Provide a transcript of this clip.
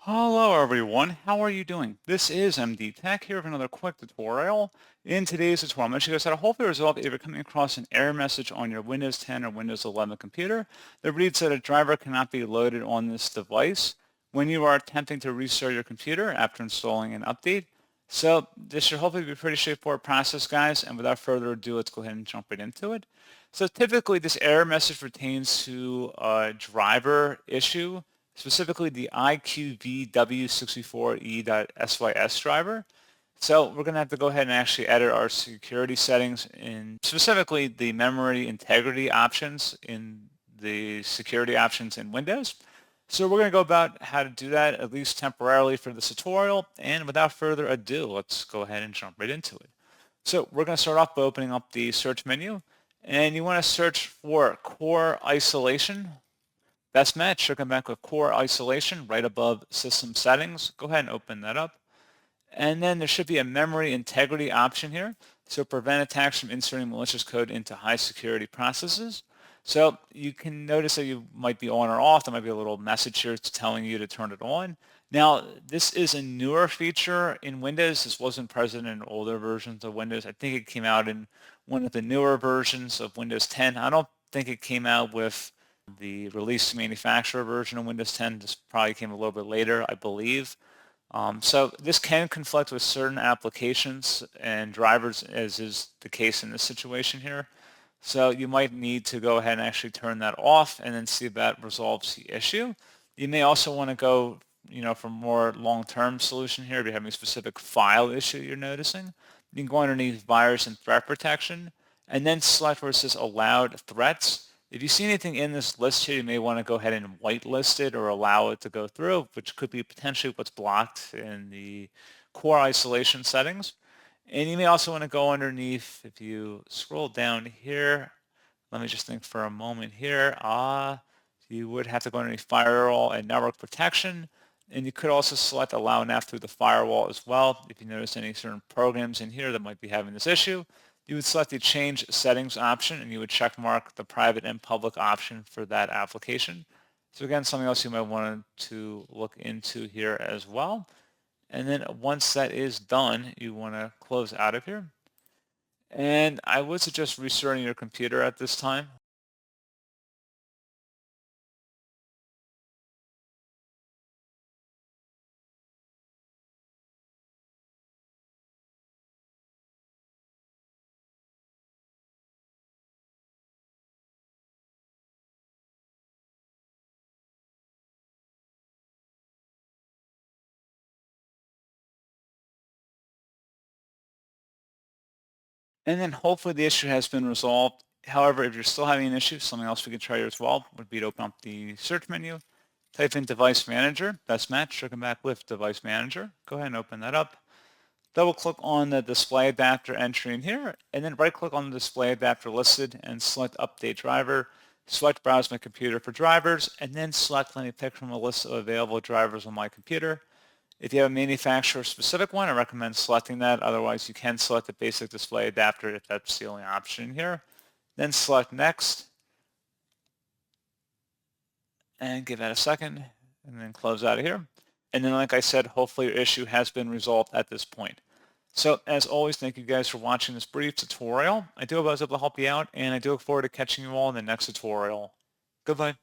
Hello everyone, how are you doing? This is MD Tech here with another quick tutorial. In today's tutorial, I'm going to show you guys how to hopefully resolve if you're coming across an error message on your Windows 10 or Windows 11 computer that reads that a driver cannot be loaded on this device when you are attempting to restart your computer after installing an update. So this should hopefully be a pretty straightforward process, guys, and without further ado, let's go ahead and jump right into it. So typically this error message pertains to a driver issue, specifically the IQVW64E.sys driver. So we're going to have to go ahead and actually edit our security settings in specifically the memory integrity options in the security options in Windows. So we're going to go about how to do that, at least temporarily for this tutorial. And without further ado, let's go ahead and jump right into it. So we're going to start off by opening up the search menu. And you want to search for core isolation. Best match, should come back with core isolation right above system settings. Go ahead and open that up. And then there should be a memory integrity option here. So prevent attacks from inserting malicious code into high security processes. So you can notice that you might be on or off. There might be a little message here telling you to turn it on. Now, this is a newer feature in Windows. This wasn't present in older versions of Windows. I think it came out in one of the newer versions of Windows 10. I don't think it came out with the release manufacturer version of Windows 10. This probably came a little bit later, I believe. So this can conflict with certain applications and drivers, as is the case in this situation here. So you might need to go ahead and actually turn that off and then see if that resolves the issue. You may also want to go, for more long-term solution here if you're having a specific file issue you're noticing. You can go underneath virus and threat protection and then select where it says allowed threats. If you see anything in this list here, you may want to go ahead and whitelist it or allow it to go through, which could be potentially what's blocked in the core isolation settings. And you may also want to go underneath, if you scroll down here, let me just think for a moment here. You would have to go underneath firewall and network protection. And you could also select allow NAF through the firewall as well. If you notice any certain programs in here that might be having this issue, you would select the change settings option and you would check mark the private and public option for that application. So again, something else you might want to look into here as well. And then once that is done, you want to close out of here. And I would suggest restarting your computer at this time. And then hopefully the issue has been resolved. However, if you're still having an issue, something else we could try here as well would be to open up the search menu, type in Device Manager, best match, should come back with Device Manager. Go ahead and open that up. Double click on the display adapter entry in here, and then right click on the display adapter listed and select Update Driver. Select Browse My Computer for drivers, and then select Let me pick from a list of available drivers on my computer. If you have a manufacturer-specific one, I recommend selecting that. Otherwise, you can select the basic display adapter if that's the only option here. Then select Next, and give that a second, and then close out of here. And then, like I said, hopefully your issue has been resolved at this point. So, as always, thank you guys for watching this brief tutorial. I do hope I was able to help you out, and I do look forward to catching you all in the next tutorial. Goodbye.